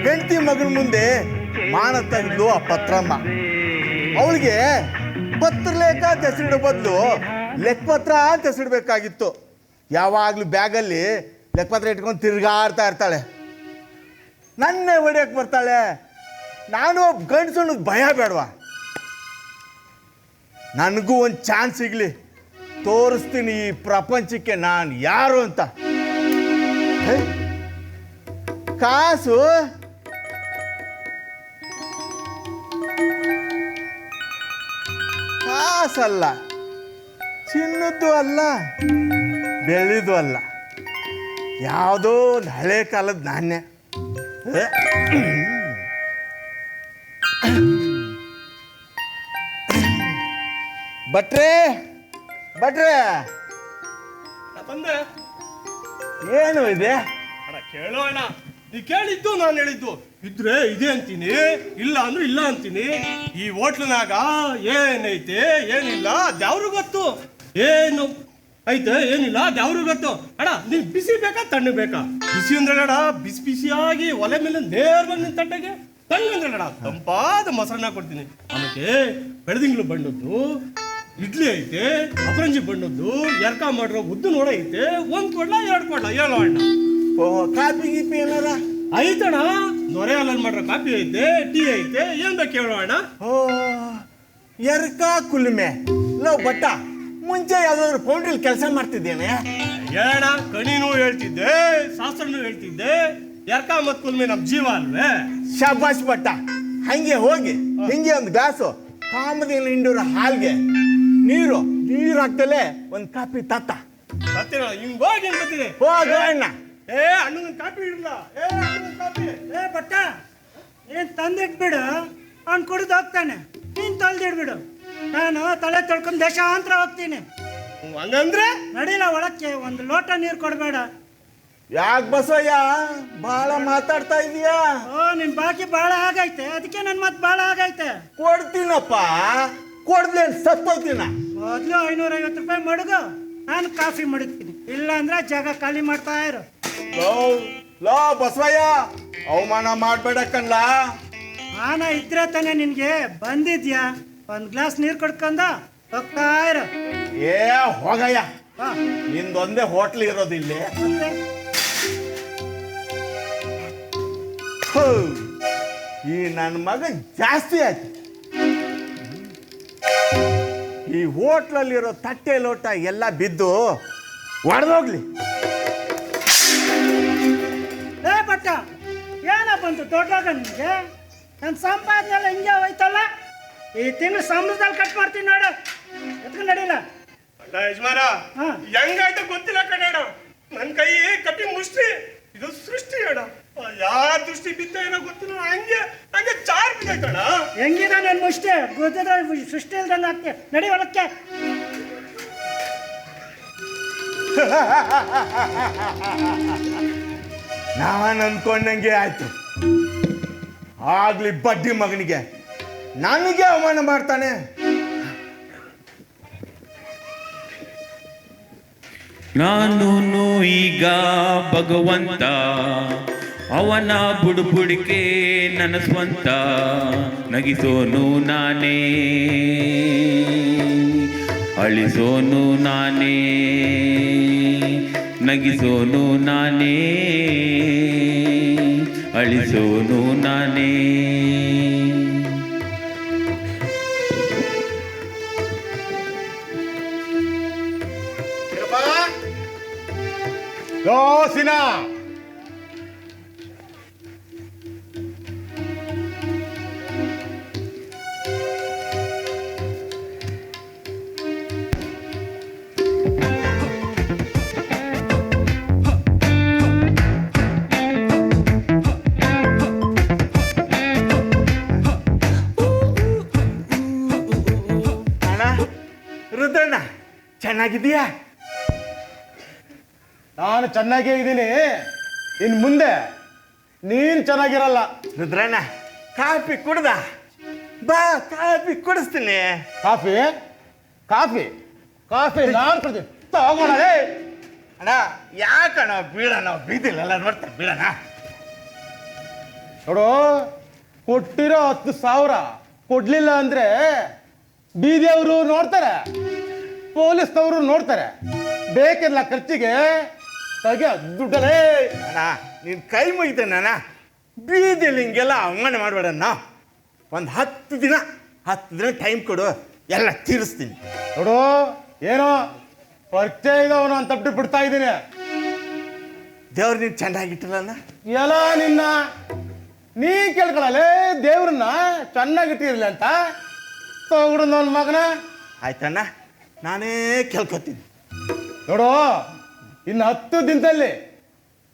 ಹೆಂಡತಿ ಮಗನ ಮುಂದೆ ಮಾನ ತೆಗೆದು ಆ ಪತ್ರಮ್ಮ. ಅವಳಿಗೆ ಪತ್ರಲೇಖ ಅಂತ ಹೆಸರಿಡೋ ಬದಲು ಲೆಕ್ಕಪತ್ರ ಅಂತ ಹೆಸರಿಡ್ಬೇಕಾಗಿತ್ತು. ಯಾವಾಗಲೂ ಬ್ಯಾಗಲ್ಲಿ ಲೆಕ್ಕಪತ್ರ ಇಟ್ಕೊಂಡು ತಿರ್ಗಾಡ್ತಾ ಇರ್ತಾಳೆ. ನನ್ನೇ ಹೊಡಿಯಕ್ಕೆ ಬರ್ತಾಳೆ. ನಾನು ಗಂಡಸು ಭಯ ಬೇಡವಾ? ನನಗೂ ಒಂದು ಚಾನ್ಸ್ ಸಿಗಲಿ, ತೋರಿಸ್ತೀನಿ ಈ ಪ್ರಪಂಚಕ್ಕೆ ನಾನು ಯಾರು ಅಂತ. ಕಾಸು ಕಾಸಲ್ಲ, ಚಿನ್ನದ್ದು ಅಲ್ಲ, ಬೆಳ್ಳಿದು ಅಲ್ಲ, ಯಾವುದೋ ಒಂದು ಹಳೆ ಕಾಲದ ನಾಣ್ಯ. ಭಟ್ರೆ ಭಟ್ರೆ, ಬಂದೆ. ಏನು ಇದೆ? ಅಣ್ಣ ಕೇಳೋ ಅಣ್ಣ, ನೀ ಕೇಳಿದ್ದು ನಾನು ಹೇಳಿದ್ದು. ಇದ್ರೆ ಇದೆ ಅಂತೀನಿ, ಇಲ್ಲ ಅಂದ್ರೆ ಇಲ್ಲ ಅಂತೀನಿ. ಈ ಹೋಟ್ಲನಾಗ ಏನೈತೆ ಏನಿಲ್ಲ ಅದ್ಯಾವ್ರು ಗೊತ್ತು. ಏನು ಐತೆ ಏನಿಲ್ಲ ಅದ್ಯಾವ್ರು ಗೊತ್ತು. ಅಣ್ಣ ನೀನ್ ಬಿಸಿ ಬೇಕಾ ತಣ್ಣಗೆ ಬೇಕಾ? ಬಿಸಿ ಅಂದ್ರೆ ಅಣ್ಣ ಬಿಸಿ ಬಿಸಿಯಾಗಿ ಒಲೆ ಮೇಲೆ ನೇರವಾಗಿ ನಿನ್ ತಟ್ಟೆಗೆ. ತಣ್ಣಂದ್ರೆ ಅಣ್ಣ ತಂಪಾದ ಮೊಸರನ್ನ ಕೊಡ್ತೀನಿ. ಆಮೇಲೆ ಬೆಳದಿಂಗ್ಳು ಬಣ್ಣದ್ದು ಇಡ್ಲಿ ಐತೆ, ಅಪರಂಜಿ ಬಣ್ಣದ್ದು ಎರ್ಕ ಮಾಡಿರೋ ಉದ್ದು ನೋಡ ಐತೆ. ಒಂದ್ ಕೊಡ್ಲ ಎರಡು ಕೊಡ್ಲ ಹೇಳೋ ಅಣ್ಣ. ಕಾಫಿ ಗೀಪಿ ಏನಾರ ಐತಣ್ಣ. ನೊರೆ ಹಾಲಲ್ಲಿ ಮಾಡಿರೋ ಕಾಫಿ ಐತೆ, ಟೀ ಐತೆ, ಏನ್ ಬೇಕು ಹೇಳೋ ಅಣ್ಣ. ಎರ್ಕ ಕುಲ್ಮೆ ಲೋ ಬಟ್ಟ, ಮುಂಚೆ ಯಾವ್ದಾದ್ರು ಫೌಂಡ್ರಿಲಿ ಕೆಲಸ ಮಾಡ್ತಿದ್ದೇನೆ. ಏಣ ಕಣಿನೂ ಹೇಳ್ತಿದ್ದೆ, ಶಾಸ್ತ್ರನೂ ಹೇಳ್ತಿದ್ದೆ. ಎರ್ಕ ಮತ್ ಕುಲ್ಮೆ ನಮ್ ಜೀವ ಅಲ್ವೇ? ಶಾಬಾಷ್ ಬಟ್ಟ. ಹಂಗೆ ಹೋಗಿ ಹಿಂಗೆ ಒಂದು ಗ್ಲಾಸು ಕಾಮದಿನ ಹಿಂಡೂರ ಹಾಲ್ಗೆ ನೀರು ಹಾಕ್ತಲೇ ಒಂದು ಕಾಫಿ ತತ್ತ. ಹಿಂಗ್ ಹೋಗಿ ಬರ್ತೀನಿ. ಹೋಗ ಅಣ್ಣ. ಏ ಅಣ್ಣನ ಕಾಫಿ ಇಡಲ್ಲ. ಏ ಅಣ್ಣನ ಕಾಫಿ. ಏ ಬಟ್ಟ, ಏನ್ ತಂದಿಟ್ಬಿಡು, ಅವ್ನು ಕುಡಿದು ಹೋಗ್ತಾನೆ, ನೀನ್ ತೊಳ್ದಿಡ್ಬಿಡು. ನಾನು ತಲೆ ತೊಳ್ಕೊಂಡು ದೇಶಾಂತರ ಹೋಗ್ತೀನಿ. ಹಂಗಂದ್ರೆ ನಡಿಲ ಒಳಕ್ಕೆ, ಒಂದು ಲೋಟ ನೀರು ಕೊಡಬೇಡ. ಯಾಕೆ ಬಸಯ್ಯ ಬಹಳ ಮಾತಾಡ್ತಾ ಇದೀಯಾ? ನಿನ್ ಬಾಕಿ ಬಾಳ ಆಗೈತೆ, ಅದಕ್ಕೆ ನನ್ ಮತ್ ಬಾಳ ಆಗೈತೆ. ಕೊಡ್ತೀನಪ್ಪ, ಕೊಡ್ದೆ ಸತ್ತೋಗ್ತೀನ. ಮೊದ್ಲು 550 ರೂಪಾಯಿ ಮಡಗು, ನಾನು ಕಾಫಿ ಮಡಗ್ತೀನಿ. ಇಲ್ಲ ಅಂದ್ರೆ ಜಾಗ ಖಾಲಿ ಮಾಡ್ತಾ ಇರು. ಲೋ ಬಸವಯ್ಯ, ಅವಮಾನ ಮಾಡ್ಬೇಡ ಕಣ್ಲ. ಮಾನ ಇದ್ರೆ ತಾನೆ ನಿನ್ಗೆ ಬಂದಿದ್ಯಾ? ಒಂದ್ ಗ್ಲಾಸ್ ನೀರು ಕೊಡ್ಕೊಂಡ ಹೋಗ್ತಾ ಇರು. ಏ ಹೋಗಯ್ಯ, ನಿಂದೊಂದೇ ಹೋಟ್ಲ್ ಇರೋದಿಲ್ಲ. ಈ ನನ್ನ ಮಗ ಜಾಸ್ತಿ ಆಯ್ತು. ಈ ಹೋಟ್ಲಲ್ಲಿರೋ ತಟ್ಟೆ ಲೋಟ ಎಲ್ಲ ಬಿದ್ದು ಒಡೆದೋಗ್ಲಿ. ಏ ಬಟ್ಟ, ಏನ ಬಂತು ದೊಡ್ಡಾಗ ನಿನ್ಗೆ? ನನ್ನ ಸಂಪಾದನೆ ಎಲ್ಲ ಹಿಂಗೆ ಹೋಯ್ತಲ್ಲ. ಈ ತಿಂಗಳು ಸಂಬಳದಲ್ಲಿ ಕಟ್ ಮಾಡ್ತೀನಿ ನೋಡು, ಎತ್ಕೊಂಡು ನಡಿಲ್ಲ. ಯಜಮಾನ ಹೆಂಗಾಯ್ತು ಗೊತ್ತಿಲ್ಲ ಕಣ್ಣ. ನನ್ ಕೈ ಕಟ್ಟಿ ಮುಷ್ಟಿ, ಇದು ಸೃಷ್ಟಿ ಅಣ್ಣ. ಯಾರ ದೃಷ್ಟಿ ಬಿದ್ದ ಏನೋ ಗೊತ್ತಿಲ್ಲ, ಹಂಗೆ ಹಂಗೆ ಚಾರ್ ಬಿದ್ದೈತಣ್ಣ. ಹೆಂಗಿದೆ ನನ್ನ ಮುಷ್ಟಿ? ಗೊತ್ತಿದ್ರೆ ಸೃಷ್ಟಿ ಇಲ್ದಂಗೆ ಆಗ್ತೆ. ನಡಿ ಹೊಲಕ್ಕೆ. ನಾನು ಅನ್ಕೊಂಡಂಗೆ ಆಯ್ತು. ಆಗ್ಲಿ ಬಡ್ಡಿ ಮಗನಿಗೆ, ನನಗೆ ಅವಮಾನ ಮಾಡ್ತಾನೆ. ನಾನು ಈಗ ಭಗವಂತ, ಅವನ ಬುಡುಬುಡಿಕೆ ನನ್ನ ಸ್ವಂತ. ನಗಿಸೋನು ನಾನೇ, ಅಳಿಸೋನು ನಾನೇ, ನಗಿಸೋನು ನಾನೇ, ಅಳಿಸೋನು ನಾನೇ. ಯೋಸಿನ ರುದ್ರಣ್ಣ, ಚೆನ್ನಾಗಿದೀಯಾ? ನಾನು ಚೆನ್ನಾಗೇ ಇದ್ದೀನಿ. ಇನ್ನು ಮುಂದೆ ನೀನು ಚೆನ್ನಾಗಿರಲ್ಲ. ರುದ್ರಣ್ಣ, ಕಾಫಿ ಕುಡ್ದ? ಬಾ ಕಾಫಿ ಕುಡಿಸ್ತೀನಿ. ಕಾಫಿ ಕಾಫಿ ಕಾಫಿ ನಾನು ಕೊಡ್ತೀನಿ, ತಗೋಣ. ಅಣ್ಣ ಯಾಕಣ್ಣ ಬೀಳಣ, ಬೀದಿಲ್ಲ ನೋಡ್ತಾ ಬೀಳಣ. ನೋಡು, ಕೊಟ್ಟಿರೋ 10,000 ಕೊಡ್ಲಿಲ್ಲ ಅಂದ್ರೆ ಬೀದಿಯವರು ನೋಡ್ತಾರೆ, ಪೊಲೀಸ್ನವರು ನೋಡ್ತಾರೆ. ಬೇಕಿಲ್ಲ ಖರ್ಚಿಗೆ ತೆಗೆ ದುಡ್ಡಲೇ. ಅಣ್ಣ ನಿನ್ನ ಕೈ ಮುಗಿತೇನೆ ಅಣ್ಣ, ಬೀದಿಯಲ್ಲಿ ಹಿಂಗೆಲ್ಲ ಅವಮಾನ ಮಾಡಬೇಡಣ್ಣ. ಒಂದು 10 ದಿನ ಟೈಮ್ ಕೊಡು, ಎಲ್ಲ ತೀರಿಸ್ತೀನಿ. ನೋಡು, ಏನೋ ಪರಿಚಯ ಇದ್ದವನು ಅಂತ ಬಿಡ್ತಾ ಇದ್ದೀನಿ. ದೇವ್ರು ನೀನು ಚೆನ್ನಾಗಿಟ್ಟಿರಲ್ಲ. ಎಲ್ಲ ನಿನ್ನ ನೀ ಕೇಳ್ಕೊಳಲೇ ದೇವ್ರನ್ನ ಚೆನ್ನಾಗಿಟ್ಟಿರಲಿ ಅಂತ. ತಗೊಡು ನನ್ನ ಮಗನ. ಆಯ್ತಣ್ಣ, ನಾನೇ ಕೇಳ್ಕೊತೀನಿ. ನೋಡು, ಇನ್ನು 10 ದಿನದಲ್ಲಿ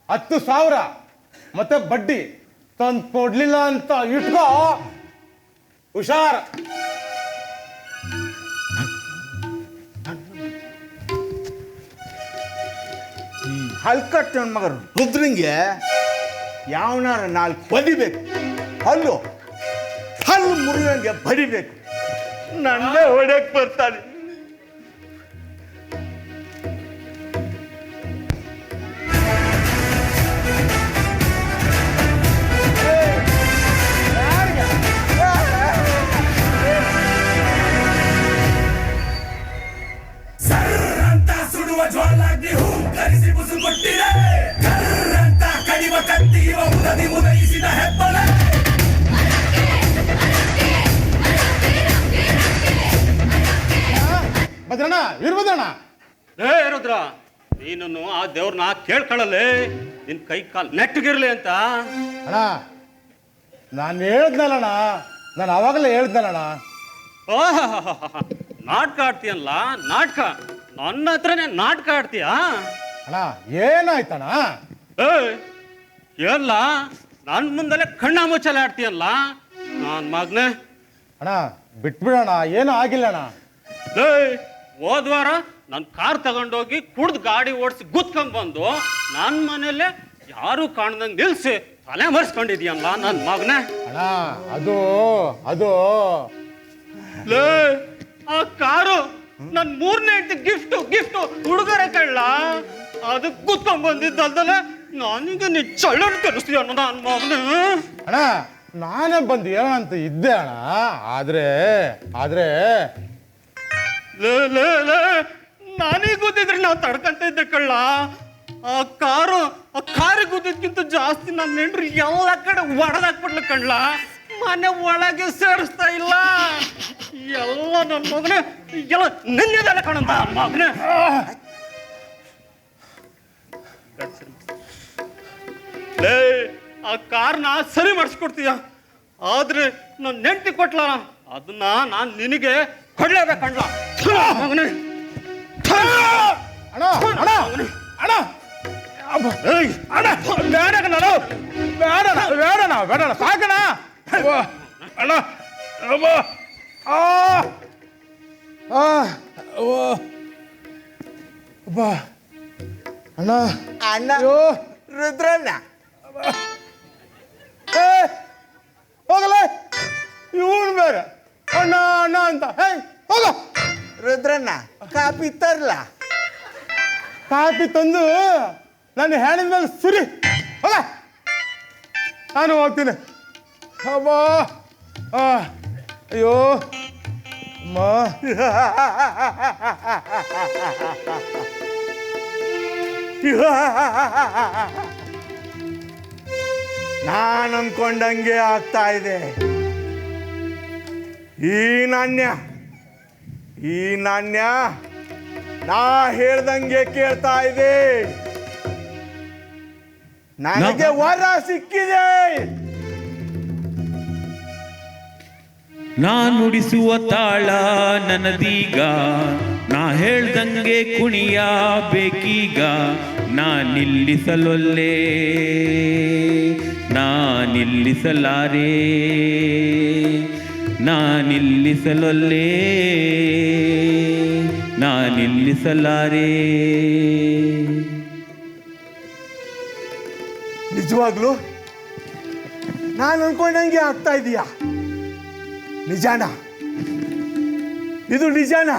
10,000 ಮತ್ತೆ ಬಡ್ಡಿ ತಂದು ಕೊಡ್ಲಿಲ್ಲ ಅಂತ ಇಟ್ಕೋ, ಹುಷಾರ್. ಹಲ್ಕಟ್ಟು ನನ್ನ ಮಗ ರುದ್ರಂಗೆ ಯಾವನಾರ 4 ಬಡಿಬೇಕು, ಹಲ್ಲು ಮುರಿಯಂಗೆ ಬಡಿಬೇಕು. ನನ್ನೇ ಹೊಡೆಯಕ್ಕೆ ಬರ್ತಾನೆ. ಸುಡುವ ಜ್ವಾಲಾಗ್ನಿ ಹೂಂಕರಿಸಿ ಬುಸು ಕೊಟ್ಟಿದೆ. ಕರ್ರಂತ ಕಡಿವ ಕತ್ತಿ ಇವ ಉದಯಿಸಿದ ಹೆಬ್ಬಲ. ಭದ್ರಣ್ಣ, ಇರ್ಬೋದಣ್ಣ. ರುದ್ರ, ನೀನು ಆ ದೇವ್ರನ್ನ ಕೇಳ್ಕೊಳ್ಳಲೇ, ನಿನ್ ಕೈ ಕಾಲು ನೆಟ್ಟಗಿರ್ಲಿ ಅಂತ. ಅಣ್ಣ, ನಾನು ಹೇಳ್ದ್ನಲ್ಲಣ್ಣ, ನಾನು ಅವಾಗಲೇ ಹೇಳ್ದ್ನಲ್ಲಣ್ಣ. ನಾಟಕ ಆಡ್ತೀಯಲ್ಲ, ನಾಟಕ ನನ್ನ ಹತ್ರನೇ ನಾಟಕ ಆಡ್ತೀಯ. ಅಣ್ಣ ಏನಾಯ್ತಣ್ಣ? ಎಲ್ಲ ನನ್ನ ಮುಂದಲ್ಲೇ ಕಣ್ಣ ಮುಚ್ಚಲೆ ಆಡ್ತೀಯಲ್ಲ ನಾನ್ ಮಗ್ನೆ. ಅಣ್ಣ ಬಿಟ್ಬಿಡೋಣ, ಏನೂ ಆಗಿಲ್ಲಣ್ಣ. ಹೋದ್ವಾರ ನನ್ನ ಕಾರ್ ತಗೊಂಡೋಗಿ ಕುಡ್ದು ಗಾಡಿ ಓಡಿಸಿ ಗುತ್ಕೊಂಡ್ಬಂದು ನನ್ನ ಮನೇಲೆ ಯಾರು ಕಾಣ್ದಂಗೆ ನಿಲ್ಸಿ ತಲೆ ಮರೆಸ್ಕೊಂಡಿದ್ಯಲ್ಲ ನನ್ನ ಮಗನೇ. ಅಣ್ಣ ಅದು ಆ ಕಾರು ನನ್ 3ನೇ ಹೆಂಡತಿ ಗಿಫ್ಟ್ ಹುಡುಗರೆ ಕಳ್ಳ. ಅದಕ್ಕೆ ಗುತ್ಕೊಂಡ್ ಬಂದಿದ್ದಲ್ದಲ್ಲ ನನಗೆ ನೀ ಚಳ್ಳನ್ ಕಲಿಸ್ತೀಯ ಅನ್ನೋ ನನ್ನ ಮಗನೇ. ಅಣ್ಣ ನಾನೇ ಬಂದು ಹೇಳೋಣ ಅಂತ ಇದ್ದೆ ಅಣ್ಣ. ಆದ್ರೆ ನಾನೀಗ ಗೊತ್ತಿದ್ರೆ ನಾವು ತಡ್ಕೊಂತ ಇದ್ದೆ ಕಳ್ಳ. ಆ ಕಾರಿಗೆ ಗೊತ್ತಿದ್ಕಿಂತ ಜಾಸ್ತಿ ನನ್ನ ಹೆಂಡ್ರು ಎಲ್ಲ ಕಡೆ ಒಡೆದಾಕ್ಬಿಡ್ಲ ಕಳ್ಳ. ಮನೆ ಒಳಗೆ ಸೇರಿಸ್ತಾ ಇಲ್ಲ. ಎಲ್ಲ ನನ್ನ ಮಗನೇ ಎಲ್ಲ ನಿನ್ನೆದಲ್ಲ ಕಣಂತ ಮಗನೇ. ಆ ಕಾರ್ನ ಸರಿ ಮಾಡಿಸ್ಕೊಡ್ತೀಯ, ಆದ್ರೆ ನನ್ನ ನೆಂಟಿ ಕೊಟ್ಲ ಅದನ್ನ ನಾನು ನಿನಗೆ ಕೊಡ್ಲೇಬೇಕಣ್ಣ ಮಗನೇ. ಅಣ್ಣ ಅಣ್ಣ ಅಣ್ಣ ಬೇಡಣ ಸಾಕಣ ಅಣ್ಣ. ಅಣ್ಣ ಅಣ್ಣ ರುದ್ರಣ್ಣ ಹೋಗಲ್ಲ, ಇವನು ಬೇರೆ ಅಣ್ಣ ಅಣ್ಣ ಅಂತ. ಹೋಗ ರುದ್ರಣ್ಣ, ಕಾಪಿ ತರ್ಲ? ಕಾಪಿ ತಂದು ನಾನು ಹೇಳಿದ ಮೇಲೆ ಸುರಿ. ಹೋಗ, ನಾನು ಹೋಗ್ತೀನಿ. ಅಬ್ಬಾ ಅಯ್ಯೋ ಅಮ್ಮ. ನಾನು ಅನ್ಕೊಂಡಂಗೆ ಆಗ್ತಾ ಇದೆ. ಈ ನಾಣ್ಯ ನಾ ಹೇಳ್ದಂಗೆ ಕೇಳ್ತಾ ಇದೆ. ನನಗೆ ವರ ಸಿಕ್ಕಿದೆ. ನಾ ನುಡಿಸುವ ತಾಳ ನನ್ನದೀಗ, ನಾ ಹೇಳ್ದಂಗೆ ಕುಣಿಯ ಬೇಕೀಗ. ನಾ ನಿಲ್ಲಿಸಲೊಲ್ಲೆ, ನಾ ನಿಲ್ಲಿಸಲಾರೆ, ನಾ ನಿಲ್ಲಿಸಲೊಲ್ಲೆ, ನಾ ನಿಲ್ಲಿಸಲಾರೆ. ನಿಜವಾಗ್ಲು ನಾನು ಅನ್ಕೊಂಡಂಗೆ ಆಗ್ತಾ ಇದೀಯಾ? ನಿಜಾನ? ಇದು ನಿಜಾನ?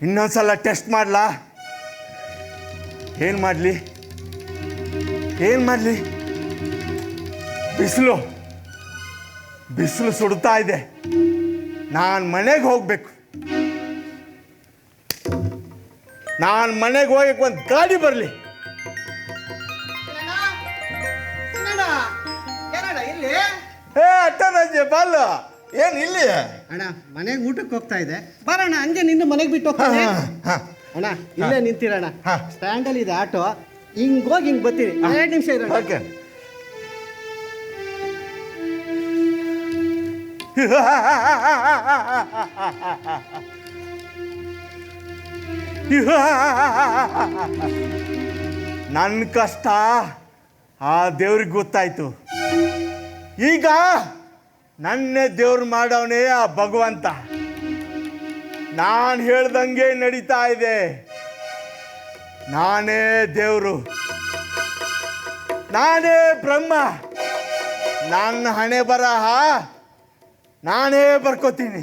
ಇನ್ನೊಂದ್ಸಲ ಟೆಸ್ಟ್ ಮಾಡ್ಲಾ? ಏನ್ ಮಾಡ್ಲಿ? ಬಿಸಿಲು ಬಿಸಿಲು ಸುಡ್ತಾ ಇದೆ. ನಾನು ಮನೆಗೆ ಹೋಗ್ಬೇಕು. ನಾನು ಮನೆಗೆ ಹೋಗಕ್ಕೆ ಒಂದು ಗಾಡಿ ಬರಲಿ. ಇಲ್ಲಿ ಏ ಅಟ್ಟರಾಜೆ ಬಾಲ ಏನು ಇಲ್ಲಿ? ಅಣ್ಣ ಮನೆಗೆ ಊಟಕ್ಕೆ ಹೋಗ್ತಾ ಇದೆ, ಬರೋಣ ಹಂಗೆ ನಿನ್ನ ಮನೆಗೆ ಬಿಟ್ಟು ಹೋಗ್ತಾನೆ. ಅಣ್ಣ ಇಲ್ಲೇ ನಿಂತಿರೋಣ, ಸ್ಟ್ಯಾಂಡಲ್ಲಿ ಇದೆ ಆಟೋ, ಹಿಂಗ್ ಹೋಗಿ ಹಿಂಗ್ ಬರ್ತೀನಿ. 2 ನಿಮಿಷ ಇರೋಣ. ಓಕೆ. ನನ್ನ ಕಷ್ಟ ಆ ದೇವ್ರಿಗೆ ಗೊತ್ತಾಯ್ತು. ಈಗ ನನ್ನೇ ದೇವ್ರು ಮಾಡವನೇ ಆ ಭಗವಂತ. ನಾನು ಹೇಳ್ದಂಗೆ ನಡೀತಾ ಇದೆ. ನಾನೇ ದೇವರು, ನಾನೇ ಬ್ರಹ್ಮ. ನನ್ನ ಹಣೆ ಬರಹ ನಾನೇ ಬರ್ಕೋತೀನಿ.